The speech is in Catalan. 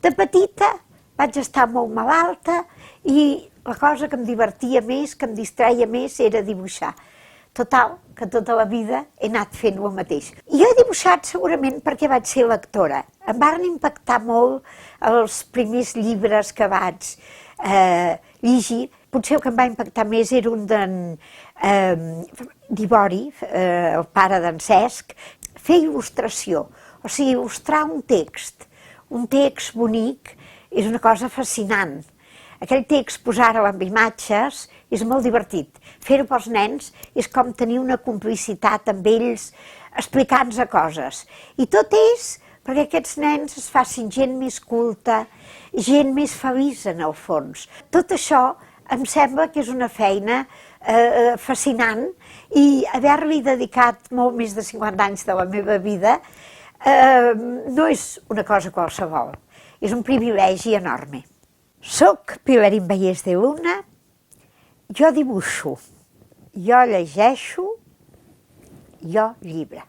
De petita vaig estar molt malalta i la cosa que em divertia més, que em distreia més, era dibuixar. Total, que tota la vida he anat fent el mateix. Jo he dibuixat segurament perquè vaig ser lectora. Em van impactar molt els primers llibres que vaig llegir. Potser el que em va impactar més era un d'Ivori, el pare d'en Cesc, fer il·lustració, o sigui, il·lustrar un text bonic és una cosa fascinant. Aquell text, posar-lo amb imatges, és molt divertit. Fer-ho pels nens és com tenir una complicitat amb ells, explicant-nos coses. I tot és perquè aquests nens es facin gent més culta, gent més feliç en el fons. Tot això em sembla que és una feina fascinant i haver-li dedicat molt més de 50 anys de la meva vida no és una cosa qualsevol, és un privilegi enorme. Soc Pilarín Vallès de Luna, jo dibuixo, jo llegeixo, jo llibre.